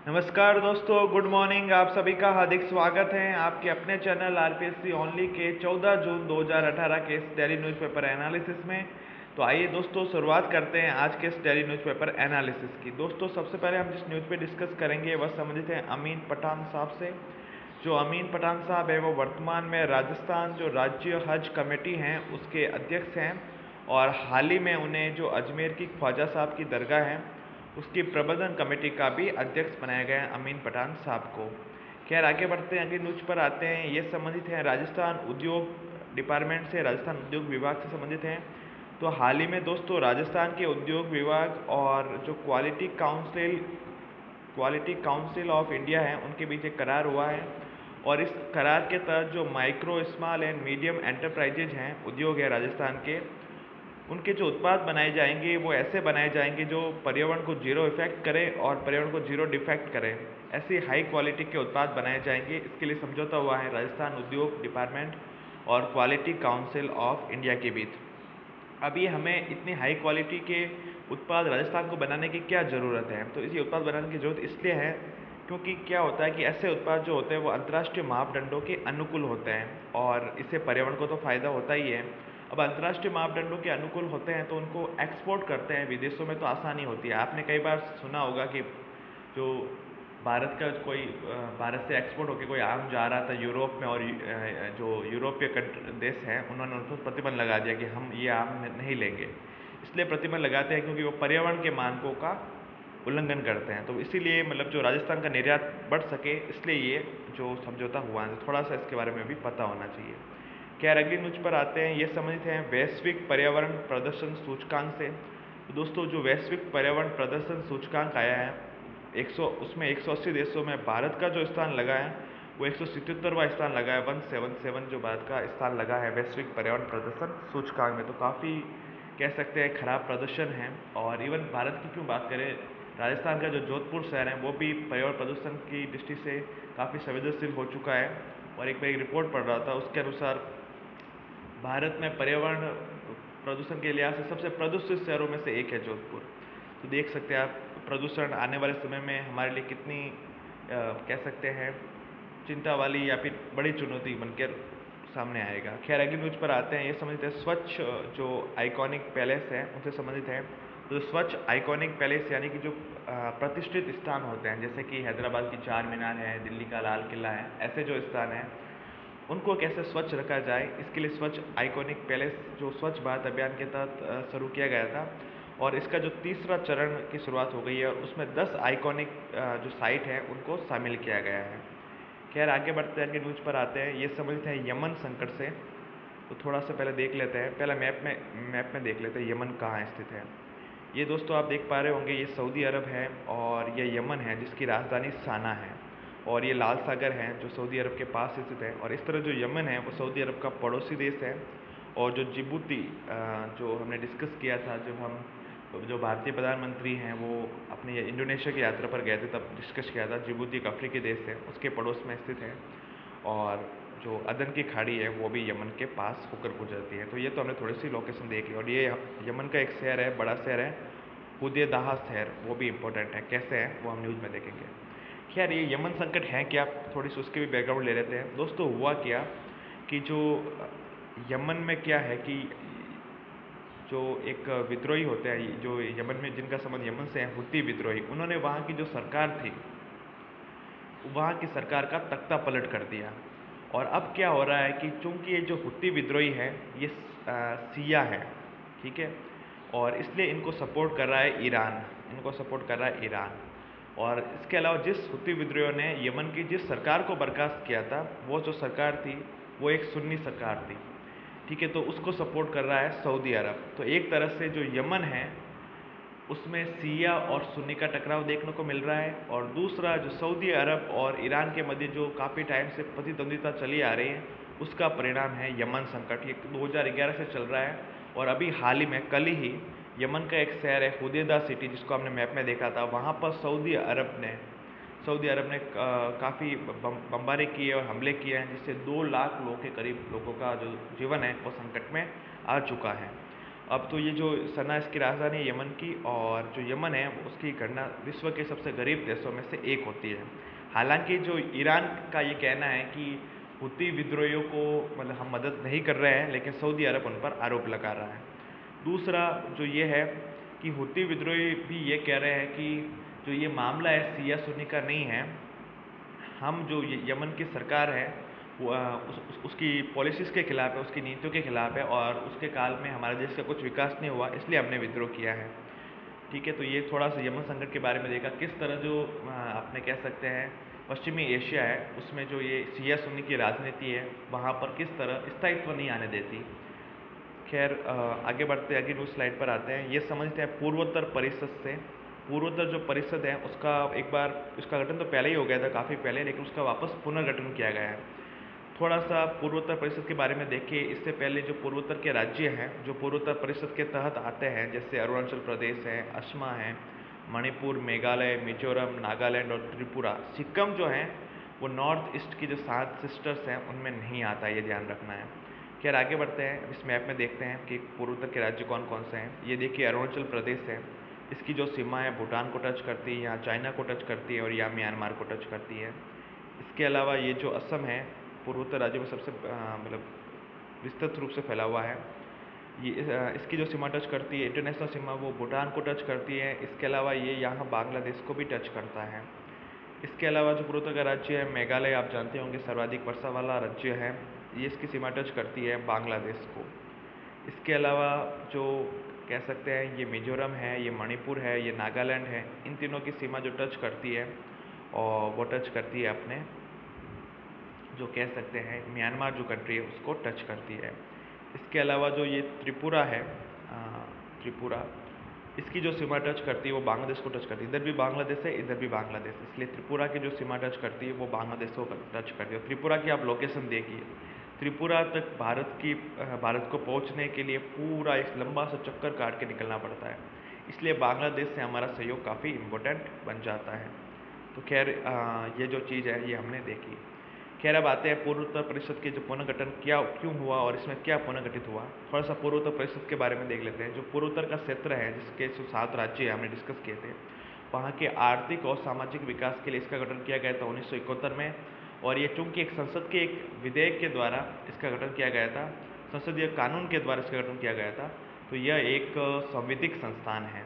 नमस्कार दोस्तों, good morning. आप सभी का हार्दिक स्वागत है आपके अपने चैनल आरपीएससी ओनली के 14 जून 2018 के इस डेली न्यूज़पेपर एनालिसिस में। तो आइए दोस्तों, शुरुआत करते हैं आज के इस डेली न्यूज़पेपर एनालिसिस की। दोस्तों, सबसे पहले हम जिस न्यूज़ पे डिस्कस करेंगे वह संबंधित है अमीन पठान साहब से। जो अमीन पठान साहब है वो वर्तमान में राजस्थान जो राज्य हज कमेटी हैं उसके अध्यक्ष हैं, और हाल ही में उन्हें जो अजमेर की ख्वाजा साहब की दरगाह है उसकी प्रबंधन कमेटी का भी अध्यक्ष बनाया गया है अमीन पठान साहब को। खैर, आगे बढ़ते हैं, अगली न्यूज पर आते हैं। ये संबंधित है राजस्थान उद्योग डिपार्टमेंट से, राजस्थान उद्योग विभाग से संबंधित हैं। तो हाल ही में दोस्तों राजस्थान के उद्योग विभाग और जो क्वालिटी काउंसिल ऑफ इंडिया है उनके बीच एक करार हुआ है, और इस करार के तहत जो micro small and medium enterprises हैं, उद्योग है राजस्थान के, उनके जो उत्पाद बनाए जाएंगे वो ऐसे बनाए जाएंगे जो पर्यावरण को जीरो इफेक्ट करें और पर्यावरण को जीरो डिफेक्ट करें। ऐसे हाई क्वालिटी के उत्पाद बनाए जाएंगे। इसके लिए समझौता हुआ है राजस्थान उद्योग डिपार्टमेंट और क्वालिटी काउंसिल ऑफ इंडिया के बीच। अभी हमें इतनी हाई क्वालिटी के उत्पाद राजस्थान को बनाने की क्या ज़रूरत है? तो इसी उत्पाद बनाने की ज़रूरत इसलिए है क्योंकि क्या होता है कि ऐसे उत्पाद जो होते हैं वो अंतर्राष्ट्रीय मापदंडों के अनुकूल होते हैं, और इससे पर्यावरण को तो फ़ायदा होता ही है। अब अंतर्राष्ट्रीय मापदंडों के अनुकूल होते हैं तो उनको एक्सपोर्ट करते हैं विदेशों में, तो आसानी होती है। आपने कई बार सुना होगा कि जो भारत से एक्सपोर्ट होकर कोई आम जा रहा था यूरोप में, और जो यूरोपीय देश हैं उन्होंने उनको प्रतिबंध लगा दिया कि हम ये आम नहीं लेंगे। इसलिए प्रतिबंध लगाते हैं क्योंकि वो पर्यावरण के मानकों का उल्लंघन करते हैं। तो इसीलिए मतलब जो राजस्थान का निर्यात बढ़ सके, इसलिए ये जो समझौता हुआ है, थोड़ा सा इसके बारे में भी पता होना चाहिए। खैर, अगली न्यूज पर आते हैं। ये संबंधित है वैश्विक पर्यावरण प्रदर्शन सूचकांक से। तो दोस्तों, जो वैश्विक पर्यावरण प्रदर्शन सूचकांक आया है उसमें 180 देशों में भारत का जो स्थान लगा है वो 177वां स्थान लगा है। 177 जो भारत का स्थान लगा है वैश्विक पर्यावरण प्रदर्शन सूचकांक में। तो काफ़ी कह सकते हैं खराब प्रदर्शन है। और इवन भारत की क्यों बात करें, राजस्थान का जो जोधपुर शहर है वो भी पर्यावरण प्रदूषण की दृष्टि से काफ़ी संवेदनशील हो चुका है। और मैं एक रिपोर्ट पढ़ रहा था, उसके अनुसार भारत में पर्यावरण प्रदूषण के लिहाज से सबसे प्रदूषित शहरों में से एक है जोधपुर। तो देख सकते हैं आप प्रदूषण आने वाले समय में हमारे लिए कितनी कह सकते हैं चिंता वाली या फिर बड़ी चुनौती बनकर सामने आएगा। खैर, अगली न्यूज पर आते हैं। ये संबंधित है स्वच्छ जो आइकॉनिक पैलेस है उनसे संबंधित है। तो स्वच्छ आइकॉनिक पैलेस यानी कि जो प्रतिष्ठित स्थान होते हैं, जैसे कि हैदराबाद की चार मीनार है, दिल्ली का लाल किला है, ऐसे जो स्थान हैं उनको कैसे स्वच्छ रखा जाए, इसके लिए स्वच्छ आइकॉनिक पैलेस जो स्वच्छ भारत अभियान के तहत शुरू किया गया था, और इसका जो तीसरा चरण की शुरुआत हो गई है, उसमें 10 आइकॉनिक जो साइट है उनको शामिल किया गया है। खैर, आगे बढ़ते हैं, न्यूज पर आते हैं। ये समझते हैं यमन संकट से। तो थोड़ा सा पहले देख लेते हैं, पहले मैप में देख लेते हैं यमन कहाँ स्थित है। ये दोस्तों आप देख पा रहे होंगे, ये सऊदी अरब है और ये यमन है जिसकी राजधानी साना है, और ये लाल सागर है जो सऊदी अरब के पास स्थित है। और इस तरह जो यमन है वो सऊदी अरब का पड़ोसी देश है। और जो जिबूती जो हमने डिस्कस किया था, जब हम जो भारतीय प्रधानमंत्री हैं वो अपनी इंडोनेशिया की यात्रा पर गए थे, तब डिस्कस किया था, जिबूती एक अफ्रीकी देश है, उसके पड़ोस में स्थित है। और जो अदन की खाड़ी है वो भी यमन के पास होकर गुजरती है। तो ये तो हमने थोड़ी सी लोकेशन देख ली। और ये यमन का एक शहर है, बड़ा शहर है हुदैदा शहर, वो भी इम्पोर्टेंट है। कैसे है वो हम न्यूज़ में देखेंगे। खैर, ये यमन संकट है क्या, थोड़ी सी उसके भी बैकग्राउंड ले लेते हैं। दोस्तों, हुआ क्या कि जो यमन में क्या है कि जो एक विद्रोही होते हैं जो यमन में, जिनका संबंध यमन से है, हुती विद्रोही, उन्होंने वहाँ की जो सरकार थी वहाँ की सरकार का तख्ता पलट कर दिया। और अब क्या हो रहा है कि चूंकि ये जो हुती विद्रोही है ये सिया है, ठीक है, और इसलिए इनको सपोर्ट कर रहा है ईरान, इनको सपोर्ट कर रहा है ईरान। और इसके अलावा जिस हुती विद्रोहियों ने यमन की जिस सरकार को बर्खास्त किया था, वो जो सरकार थी वो एक सुन्नी सरकार थी, ठीक है, तो उसको सपोर्ट कर रहा है सऊदी अरब। तो एक तरह से जो यमन है उसमें सिया और सुन्नी का टकराव देखने को मिल रहा है, और दूसरा जो सऊदी अरब और ईरान के मध्य जो काफ़ी टाइम से प्रतिद्वंदिता चली आ रही है उसका परिणाम है यमन संकट। ये 2011 से चल रहा है, और अभी हाल ही में कल ही यमन का एक शहर है हुदैदा सिटी, जिसको हमने मैप में देखा था, वहाँ पर सऊदी अरब ने काफ़ी बमबारी की है और हमले किए हैं, जिससे 2 लाख लोगों के करीब लोगों का जो जीवन है वो संकट में आ चुका है। अब तो ये जो सना इसकी राजधानी है यमन की, और जो यमन है उसकी गणना विश्व के सबसे गरीब देशों में से एक होती है। हालांकि जो ईरान का ये कहना है कि हुती विद्रोहियों को मतलब हम मदद नहीं कर रहे हैं, लेकिन सऊदी अरब उन पर आरोप लगा रहा है। दूसरा जो ये है कि हुती विद्रोही भी ये कह रहे हैं कि जो ये मामला है सिया सुन्नी का नहीं है, हम जो यमन की सरकार है वो उसकी पॉलिसीज़ के खिलाफ है, उसकी नीतियों के खिलाफ है, और उसके काल में हमारे देश का कुछ विकास नहीं हुआ, इसलिए हमने विद्रोह किया है। ठीक है, तो ये थोड़ा सा यमन संकट के बारे में देखा, किस तरह जो अपने कह सकते हैं पश्चिमी एशिया है उसमें जो ये सिया सुन्नी की राजनीति है वहाँ पर किस तरह स्थायित्व नहीं आने देती। खैर आगे बढ़ते आगे न्यूज़ स्लाइड पर आते हैं। ये समझते हैं पूर्वोत्तर परिषद से। पूर्वोत्तर जो परिषद है उसका एक बार उसका गठन तो पहले ही हो गया था, काफ़ी पहले, लेकिन उसका वापस पुनर्गठन किया गया है। थोड़ा सा पूर्वोत्तर परिषद के बारे में देखिए। इससे पहले जो पूर्वोत्तर के राज्य हैं जो पूर्वोत्तर परिषद के तहत आते हैं, जैसे अरुणाचल प्रदेश है, असम है, मणिपुर, मेघालय, मिजोरम, नागालैंड और त्रिपुरा। सिक्किम जो है वो नॉर्थ ईस्ट की जो 7 सिस्टर्स हैं उनमें नहीं आता, ये ध्यान रखना है। खैर आगे बढ़ते हैं, इस मैप में देखते हैं कि पूर्वोत्तर के राज्य कौन कौन से हैं। ये देखिए अरुणाचल प्रदेश है, इसकी जो सीमा है भूटान को टच करती है, यहाँ चाइना को टच करती है और यहाँ म्यांमार को टच करती है। इसके अलावा ये जो असम है पूर्वोत्तर राज्यों में सबसे मतलब विस्तृत रूप से फैला हुआ है। ये इसकी जो सीमा टच करती है इंटरनेशनल सीमा वो भूटान को टच करती है। इसके अलावा ये यहाँ बांग्लादेश को भी टच करता है। इसके अलावा जो पूर्वोत्तर का राज्य है मेघालय, आप जानते होंगे सर्वाधिक वर्षा वाला राज्य है, ये इसकी सीमा टच करती है बांग्लादेश को। इसके अलावा जो कह सकते हैं ये मिजोरम है, ये मणिपुर है, ये नागालैंड है, इन तीनों की सीमा जो टच करती है और वो टच करती है अपने जो कह सकते हैं म्यांमार जो कंट्री है उसको टच करती है। इसके अलावा जो ये त्रिपुरा है, त्रिपुरा, इसकी जो सीमा टच करती है वो बांग्लादेश को टच करती है। इधर भी बांग्लादेश है, इधर भी बांग्लादेश, इसलिए त्रिपुरा की जो सीमा टच करती है वो बांग्लादेश को टच करती है। त्रिपुरा की आप लोकेशन देखिए, त्रिपुरा तक भारत को पहुंचने के लिए पूरा एक लंबा सा चक्कर काट के निकलना पड़ता है, इसलिए बांग्लादेश से हमारा सहयोग काफ़ी इम्पोर्टेंट बन जाता है। तो खैर ये जो चीज़ है ये हमने देखी। खैर अब आते हैं पूर्वोत्तर परिषद के जो पुनर्गठन क्यों हुआ और इसमें क्या पुनर्गठित हुआ। थोड़ा सा पूर्वोत्तर परिषद के बारे में देख लेते हैं। जो पूर्वोत्तर का क्षेत्र है जिसके जो 7 राज्य हमने डिस्कस किए थे, वहाँ के आर्थिक और सामाजिक विकास के लिए इसका गठन किया गया था 1971 में। और ये चूँकि एक संसद के एक विधेयक के द्वारा इसका गठन किया गया था, संसदीय कानून के द्वारा इसका गठन किया गया था, तो यह एक संवैधानिक संस्थान है।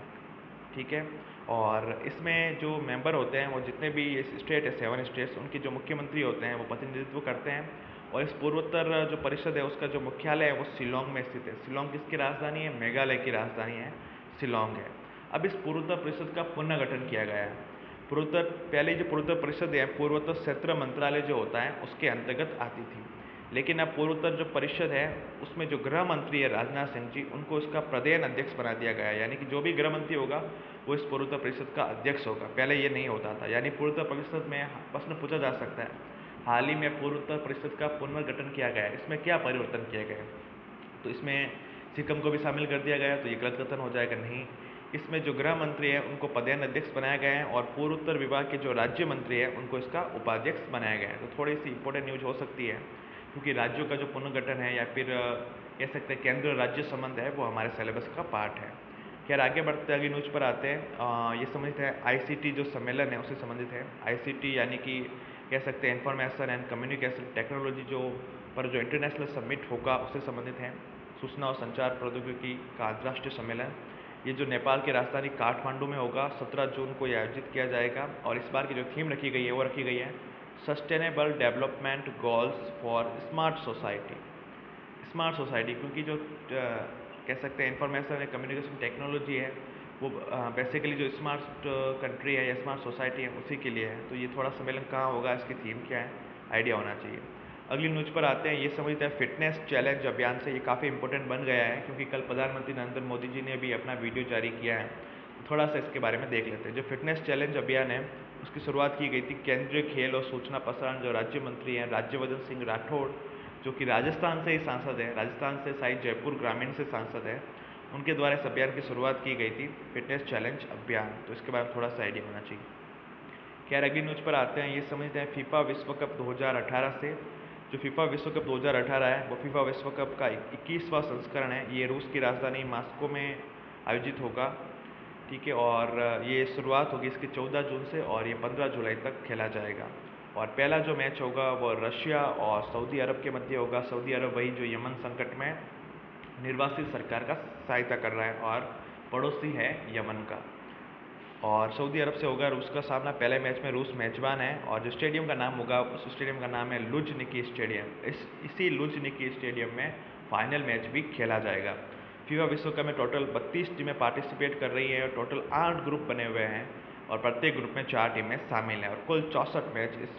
ठीक है, और इसमें जो मेंबर होते हैं वो जितने भी स्टेट है 7 स्टेट्स, उनके जो मुख्यमंत्री होते हैं वो प्रतिनिधित्व करते हैं। और इस पूर्वोत्तर जो परिषद है उसका जो मुख्यालय है वो शिलोंग में स्थित है। शिलोंग किसकी राजधानी है? मेघालय की राजधानी है शिलोंग है। अब इस पूर्वोत्तर परिषद का पुनर्गठन किया गया है। पूर्वोत्तर पहले जो पूर्वोत्तर परिषद है पूर्वोत्तर क्षेत्र मंत्रालय जो होता है उसके अंतर्गत आती थी, लेकिन अब पूर्वोत्तर जो परिषद है उसमें जो गृह मंत्री है राजनाथ सिंह जी, उनको इसका प्रदेन अध्यक्ष बना दिया गया है। यानी कि जो भी गृह मंत्री होगा वो इस पूर्वोत्तर परिषद का अध्यक्ष होगा। पहले ये नहीं होता था। यानी पूर्वोत्तर परिषद में प्रश्न पूछा जा सकता है हाल ही में पूर्वोत्तर परिषद का पुनर्गठन किया गया है, इसमें क्या परिवर्तन किए गए? तो इसमें सिक्किम को भी शामिल कर दिया गया, तो ये गलत कथन हो जाएगा? नहीं। इसमें जो गृह मंत्री है उनको पदेन अध्यक्ष बनाया गया है और पूर्वोत्तर विभाग के जो राज्य मंत्री है उनको इसका उपाध्यक्ष बनाया गया है। तो थोड़ी सी इंपॉर्टेंट न्यूज हो सकती है, क्योंकि राज्यों का जो पुनर्गठन है या फिर कह सकते हैं केंद्र राज्य संबंध है वो हमारे सिलेबस का पार्ट है। खैर आगे बढ़ते आगे न्यूज पर आते हैं। ये समझते हैं आईसीटी जो सम्मेलन है उससे संबंधित है। आईसीटी यानी कि कह सकते हैं इंफॉर्मेशन एंड कम्युनिकेशन टेक्नोलॉजी जो इंटरनेशनल समिट होगा उससे संबंधित है। सूचना और संचार प्रौद्योगिकी का अंतर्राष्ट्रीय सम्मेलन, ये जो नेपाल की राजधानी काठमांडू में होगा, 17 जून को ये आयोजित किया जाएगा। और इस बार की जो थीम रखी गई है वो रखी गई है sustainable development goals for smart society. Smart society क्योंकि जो कह सकते हैं इंफॉर्मेशन एंड कम्युनिकेशन टेक्नोलॉजी है वो बेसिकली जो स्मार्ट कंट्री है या स्मार्ट सोसाइटी है उसी के लिए है। तो ये थोड़ा सम्मेलन कहाँ होगा, इसकी थीम क्या है, आइडिया होना चाहिए। अगली न्यूज पर आते हैं। ये समझते हैं फिटनेस चैलेंज अभियान से ये काफ़ी इंपॉर्टेंट बन गया है, क्योंकि कल प्रधानमंत्री नरेंद्र मोदी जी ने भी अपना वीडियो जारी किया है। तो थोड़ा सा इसके बारे में देख लेते हैं। जो फिटनेस चैलेंज अभियान है उसकी शुरुआत की गई थी केंद्रीय खेल और सूचना प्रसारण जो राज्य मंत्री हैं राज्यवर्धन सिंह राठौड़, जो कि राजस्थान से ही सांसद है, राजस्थान से शायद जयपुर ग्रामीण से सांसद है, उनके द्वारा इस अभियान की शुरुआत की गई थी, फिटनेस चैलेंज अभियान। तो इसके बारे में थोड़ा सा आइडिया होना चाहिए। खैर अगली न्यूज पर आते हैं। ये समझते हैं फीफा विश्व कप 2018 से जो फीफा विश्व कप 2018 है वो फीफा विश्व कप का 21वां संस्करण है। ये रूस की राजधानी मॉस्को में आयोजित होगा, ठीक है। और ये शुरुआत होगी इसकी 14 जून से और ये 15 जुलाई तक खेला जाएगा। और पहला जो मैच होगा वो रशिया और सऊदी अरब के मध्य होगा। सऊदी अरब वही जो यमन संकट में निर्वासित सरकार का सहायता कर रहा है और पड़ोसी है यमन का। और सऊदी अरब से होगा रूस का सामना। पहले मैच में रूस मेजबान है और जो स्टेडियम का नाम होगा उस स्टेडियम का नाम है लुझनिकी स्टेडियम। इसी लुझनिकी स्टेडियम में फाइनल मैच भी खेला जाएगा। फीफा विश्व कप में टोटल 32 टीमें पार्टिसिपेट कर रही हैं और टोटल 8 ग्रुप बने हुए हैं और प्रत्येक ग्रुप में 4 टीमें शामिल हैं और कुल 64 मैच इस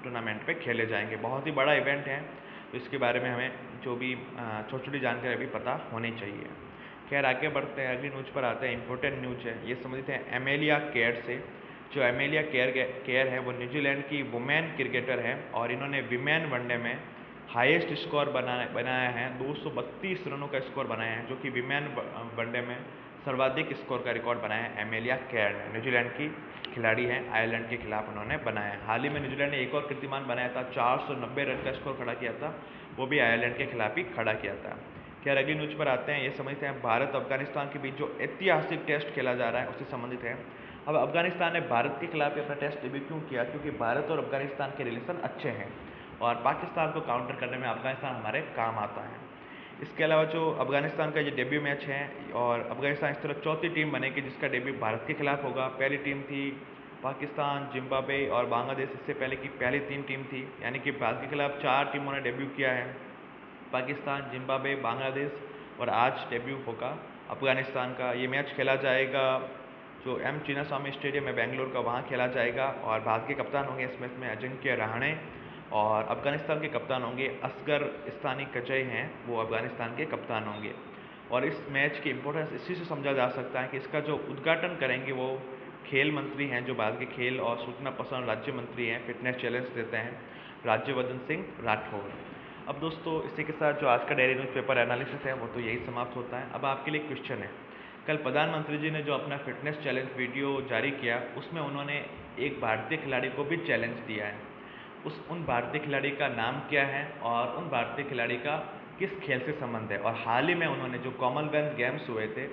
टूर्नामेंट पे खेले जाएंगे। बहुत ही बड़ा इवेंट है, तो इसके बारे में हमें जो भी छोटी छोटी जानकारी अभी पता होनी चाहिए। खैर आगे बढ़ते हैं, अगली न्यूज़ पर आते हैं। इंपॉर्टेंट न्यूज़ है, ये समझते हैं एमेलिया केयर से। जो एमेलिया केयर है वो न्यूजीलैंड की वुमेन क्रिकेटर है और इन्होंने विमेन वनडे में हाईएस्ट स्कोर बनाया है। 232 रनों का स्कोर बनाया है, जो कि विमेन वनडे में सर्वाधिक स्कोर का रिकॉर्ड बनाया है एमेलिया केयर ने। न्यूजीलैंड की खिलाड़ी हैं, आयरलैंड के खिलाफ उन्होंने बनाया है। हाल ही में न्यूजीलैंड ने एक और कीर्तिमान बनाया था, 490 रन का स्कोर खड़ा किया था, वो भी आयरलैंड के खिलाफ ही खड़ा किया था। खैर अगली न्यूज़ पर आते हैं। ये समझते हैं भारत अफगानिस्तान के बीच जो ऐतिहासिक टेस्ट खेला जा रहा है उससे संबंधित है। अब अफगानिस्तान ने भारत के खिलाफ अपना टेस्ट डेब्यू क्यों किया? क्योंकि भारत और अफगानिस्तान के रिलेशन अच्छे हैं और पाकिस्तान को काउंटर करने में अफगानिस्तान हमारे काम आता है। इसके अलावा जो अफगानिस्तान का ये डेब्यू मैच है और अफगानिस्तान इस तरह चौथी टीम बनेगी जिसका डेब्यू भारत के खिलाफ होगा। पहली टीम थी पाकिस्तान, जिम्बाब्वे और बांग्लादेश, इससे पहले की पहली 3 टीम थी, यानी कि भारत के खिलाफ 4 टीमों ने डेब्यू किया है, पाकिस्तान, जिम्बाब्वे, बांग्लादेश, और आज डेब्यू होगा अफगानिस्तान का। ये मैच खेला जाएगा जो एम चिन्नास्वामी स्टेडियम है बेंगलुरु का, वहाँ खेला जाएगा और भारत के कप्तान होंगे इस मैच में अजिंक्य रहाणे और अफगानिस्तान के कप्तान होंगे असगर इस्तानी कचई हैं, वो अफगानिस्तान के कप्तान होंगे। और इस मैच की इम्पोर्टेंस इसी से समझा जा सकता है कि इसका जो उद्घाटन करेंगे वो खेल मंत्री हैं, जो भारत के खेल और सूचना प्रसारण राज्य मंत्री हैं, फिटनेस चैलेंज देते हैं, राज्यवर्धन सिंह राठौर। अब दोस्तों इसी के साथ जो आज का डेली न्यूज़ पेपर एनालिसिस है वो तो यही समाप्त होता है। अब आपके लिए क्वेश्चन है, कल प्रधानमंत्री जी ने जो अपना फिटनेस चैलेंज वीडियो जारी किया उसमें उन्होंने एक भारतीय खिलाड़ी को भी चैलेंज दिया है। उन भारतीय खिलाड़ी का नाम क्या है और उन भारतीय खिलाड़ी का किस खेल से संबंध है? और हाल ही में उन्होंने जो कॉमनवेल्थ गेम्स हुए थे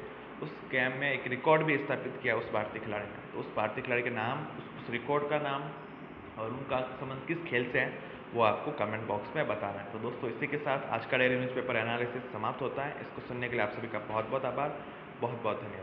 उस गेम में एक रिकॉर्ड भी स्थापित किया उस भारतीय खिलाड़ी ने। तो उस भारतीय खिलाड़ी के नाम, उस रिकॉर्ड का नाम और उनका संबंध किस खेल से है वो आपको कमेंट बॉक्स में बताना है। तो दोस्तों इसी के साथ आज का डेली न्यूज़पेपर एनालिसिस समाप्त होता है। इसको सुनने के लिए आप सभी का बहुत बहुत आभार, बहुत बहुत धन्यवाद।